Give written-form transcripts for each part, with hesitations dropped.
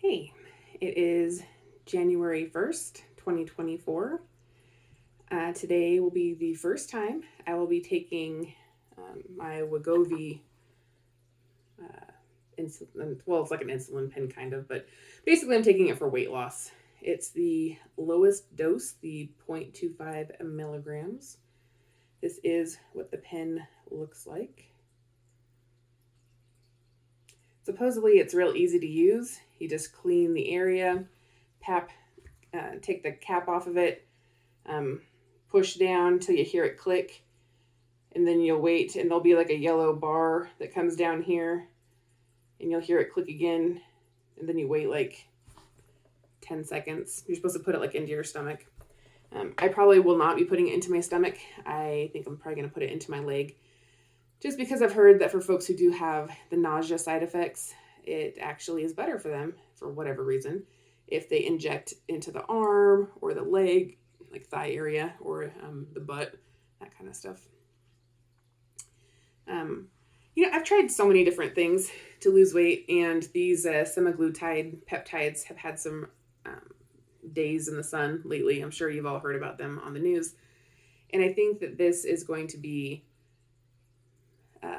Hey, it is January 1st, 2024. Today will be the first time I will be taking my Wegovy insulin. Well, it's like an insulin pen kind of, but basically I'm taking it for weight loss. It's the lowest dose, the 0.25 milligrams. This is what the pen looks like. Supposedly it's real easy to use. You just clean the area, take the cap off of it, push down till you hear it click, and then you'll wait, and there'll be like a yellow bar that comes down here, and you'll hear it click again, and then you wait like 10 seconds. You're supposed to put it like into your stomach. I probably will not be putting it into my stomach. I think I'm probably going to put it into my leg, just because I've heard that for folks who do have the nausea side effects, it actually is better for them, for whatever reason, if they inject into the arm or the leg, like thigh area, or the butt, that kind of stuff. I've tried so many different things to lose weight, and these semaglutide peptides have had some days in the sun lately. I'm sure you've all heard about them on the news. And I think that this is going to be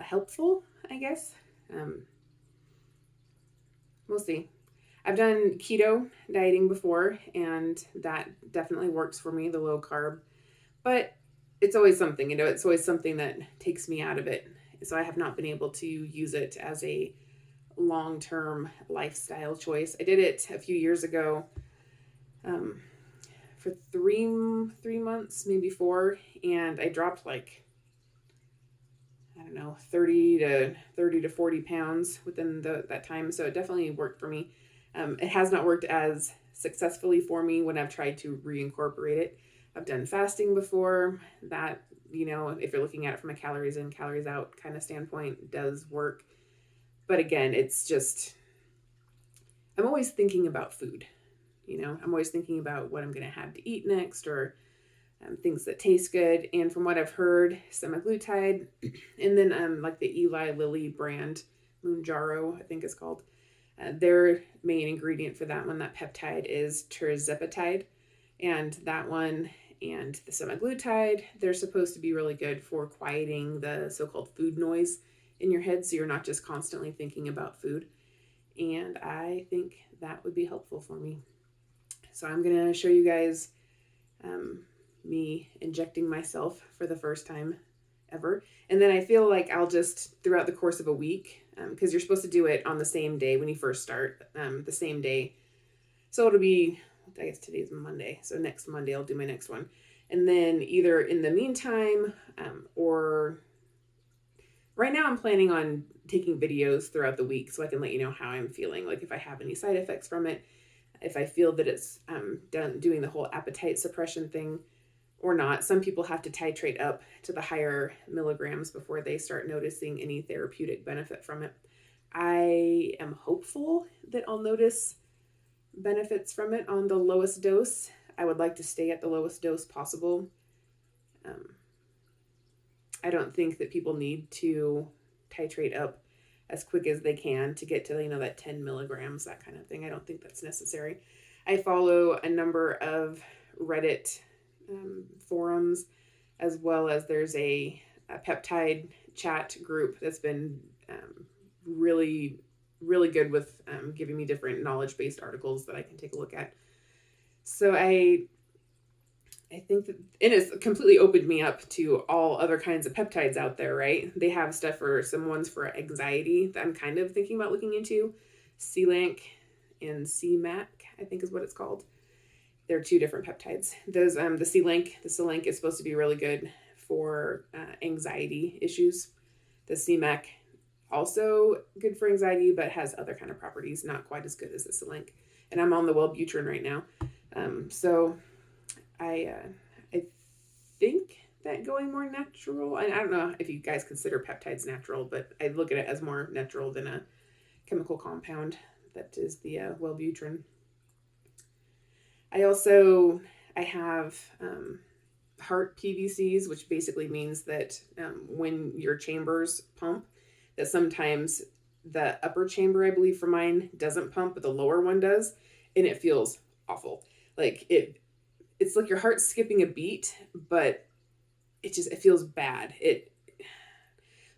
helpful, I guess. We'll see. I've done keto dieting before, and that definitely works for me, the low carb. But it's always something, it's always something that takes me out of it. So I have not been able to use it as a long-term lifestyle choice. I did it a few years ago for three months, maybe 4, and I dropped like, I don't know, 30 to 40 pounds within that time. So it definitely worked for me. It has not worked as successfully for me when I've tried to reincorporate it. I've done fasting before. That, if you're looking at it from a calories in, calories out kind of standpoint, does work. But again, it's just, I'm always thinking about food. I'm always thinking about what I'm going to have to eat next, or things that taste good. And from what I've heard, semaglutide, and then like the Eli Lilly brand, Mounjaro, I think it's called, their main ingredient for that one, that peptide, is tirzepatide. And that one and the semaglutide, they're supposed to be really good for quieting the so-called food noise in your head, so you're not just constantly thinking about food. And I think that would be helpful for me. So I'm going to show you guys me injecting myself for the first time ever. And then I feel like I'll just, throughout the course of a week, because you're supposed to do it on the same day when you first start, the same day. So it'll be, I guess today's Monday. So next Monday I'll do my next one. And then either in the meantime, or right now I'm planning on taking videos throughout the week so I can let you know how I'm feeling. Like if I have any side effects from it, if I feel that it's doing the whole appetite suppression thing or not. Some people have to titrate up to the higher milligrams before they start noticing any therapeutic benefit from it. I am hopeful that I'll notice benefits from it on the lowest dose. I would like to stay at the lowest dose possible. I don't think that people need to titrate up as quick as they can to get to, that 10 milligrams, that kind of thing. I don't think that's necessary. I follow a number of Reddit forums, as well as there's a peptide chat group that's been really, really good with giving me different knowledge-based articles that I can take a look at. So I think that it has completely opened me up to all other kinds of peptides out there, right? They have stuff for some ones for anxiety that I'm kind of thinking about looking into. C-Lank and C-Mac, I think is what it's called. They're 2 different peptides. Those, the C-Lank is supposed to be really good for anxiety issues. The C-Mac, also good for anxiety, but has other kind of properties, not quite as good as the C-Lank. And I'm on the Wellbutrin right now. So I think that going more natural, and I don't know if you guys consider peptides natural, but I look at it as more natural than a chemical compound that is the Wellbutrin. I have heart PVCs, which basically means that when your chambers pump, that sometimes the upper chamber, I believe, for mine doesn't pump, but the lower one does, and it feels awful. Like it's like your heart's skipping a beat, but it feels bad.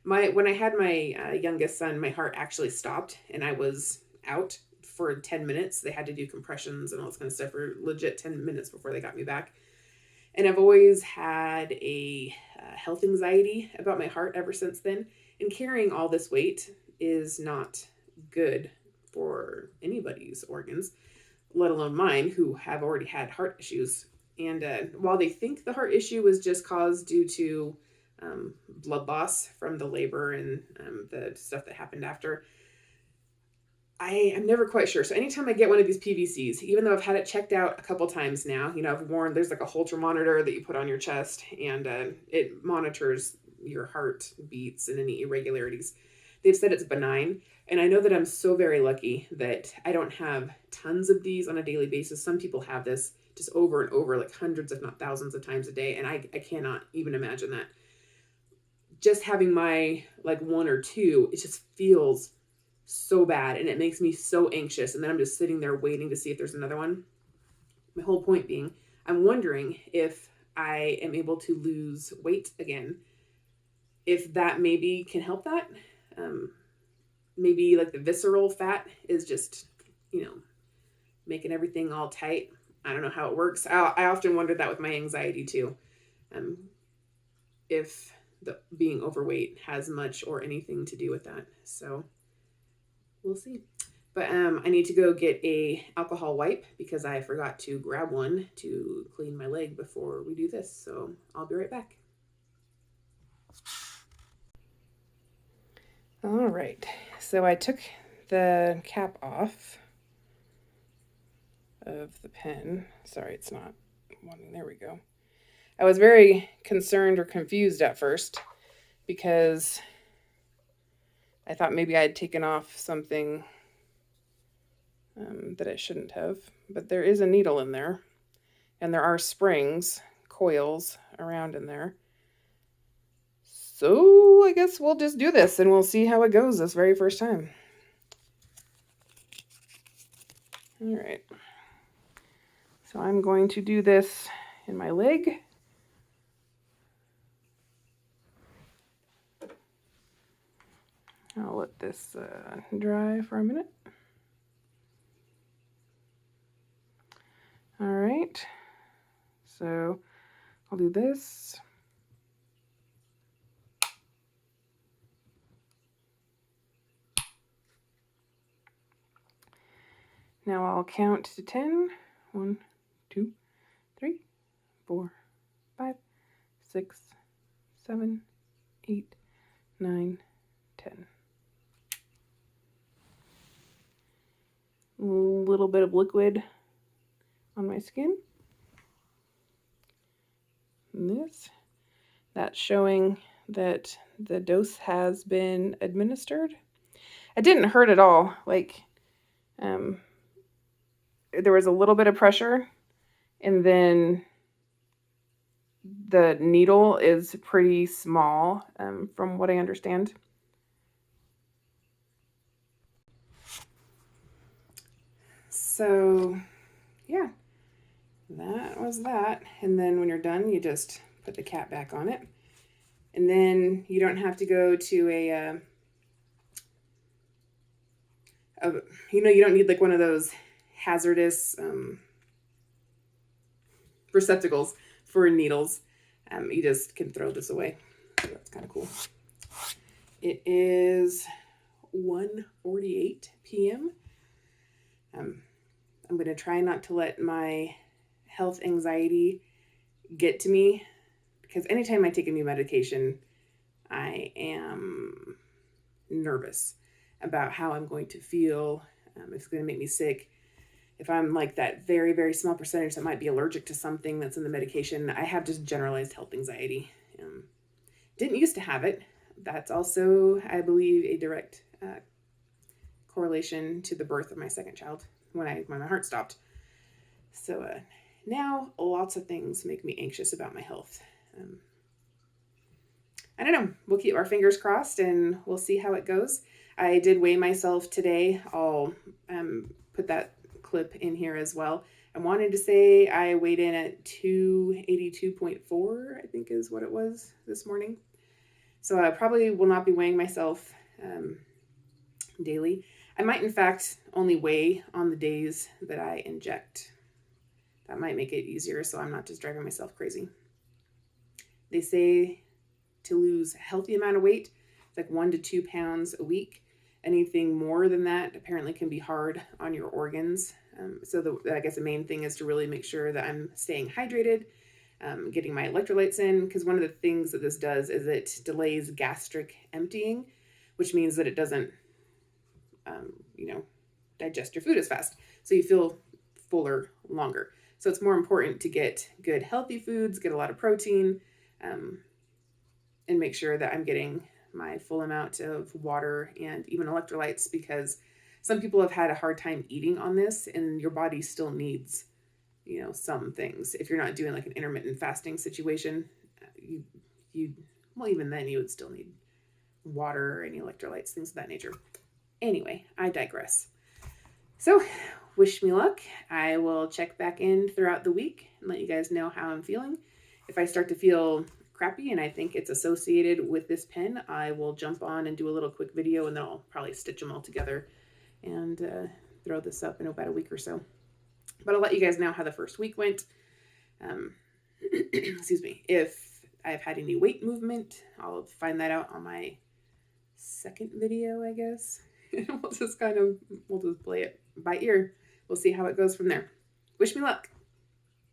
When I had my youngest son, my heart actually stopped, and I was out for 10 minutes. They had to do compressions and all this kind of stuff for legit 10 minutes before they got me back. And I've always had a health anxiety about my heart ever since then. And carrying all this weight is not good for anybody's organs, let alone mine, who have already had heart issues. And while they think the heart issue was just caused due to blood loss from the labor and the stuff that happened after, I am never quite sure. So anytime I get one of these PVCs, even though I've had it checked out a couple times now, I've worn, there's like a Holter monitor that you put on your chest, and it monitors your heart beats and any irregularities. They've said it's benign. And I know that I'm so very lucky that I don't have tons of these on a daily basis. Some people have this just over and over, like hundreds, if not thousands of times a day. And I cannot even imagine that. Just having my like one or two, it just feels so bad, and it makes me so anxious, and then I'm just sitting there waiting to see if there's another one. My whole point being, I'm wondering if I am able to lose weight again, if that maybe can help that. Maybe like the visceral fat is just making everything all tight. I don't know how it works. I often wondered that with my anxiety too, if the being overweight has much or anything to do with that. So we'll see. But I need to go get a alcohol wipe because I forgot to grab one to clean my leg before we do this. So I'll be right back. All right. So I took the cap off of the pen. Sorry, it's not wanting. There we go. I was very concerned or confused at first because I thought maybe I had taken off something that I shouldn't have, but there is a needle in there, and there are springs, coils around in there. So I guess we'll just do this, and we'll see how it goes this very first time. All right. So I'm going to do this in my leg. I'll let this dry for a minute. All right, so I'll do this. Now I'll count to 10. 1, 2, 3, 4, 5, 6, 7, 8, 9, 10. A little bit of liquid on my skin. And that's showing that the dose has been administered. It didn't hurt at all. Like, there was a little bit of pressure, and then the needle is pretty small, from what I understand. So, yeah, that was that. And then when you're done, you just put the cap back on it. And then you don't have to go to you don't need like one of those hazardous receptacles for needles. You just can throw this away. So that's kind of cool. It is 1:48 p.m. I'm going to try not to let my health anxiety get to me, because anytime I take a new medication, I am nervous about how I'm going to feel, if it's going to make me sick. If I'm like that very, very small percentage that might be allergic to something that's in the medication, I have just generalized health anxiety. Didn't used to have it. That's also, I believe, a direct correlation to the birth of my second child when my heart stopped. So now lots of things make me anxious about my health. I don't know. We'll keep our fingers crossed and we'll see how it goes. I did weigh myself today. I'll put that clip in here as well. I wanted to say I weighed in at 282.4, I think is what it was this morning. So I probably will not be weighing myself daily. I might, in fact, only weigh on the days that I inject. That might make it easier so I'm not just driving myself crazy. They say to lose a healthy amount of weight, it's like 1 to 2 pounds a week. Anything more than that apparently can be hard on your organs. I guess the main thing is to really make sure that I'm staying hydrated, getting my electrolytes in, because one of the things that this does is it delays gastric emptying, which means that it doesn't, digest your food as fast. So you feel fuller longer. So it's more important to get good healthy foods, get a lot of protein, and make sure that I'm getting my full amount of water and even electrolytes, because some people have had a hard time eating on this and your body still needs, some things. If you're not doing like an intermittent fasting situation, even then you would still need water and electrolytes, things of that nature. Anyway, I digress. So wish me luck. I will check back in throughout the week and let you guys know how I'm feeling. If I start to feel crappy and I think it's associated with this pen, I will jump on and do a little quick video, and then I'll probably stitch them all together and throw this up in about a week or so. But I'll let you guys know how the first week went. Excuse me. If I've had any weight movement, I'll find that out on my second video, I guess. We'll just play it by ear. We'll see how it goes from there. Wish me luck.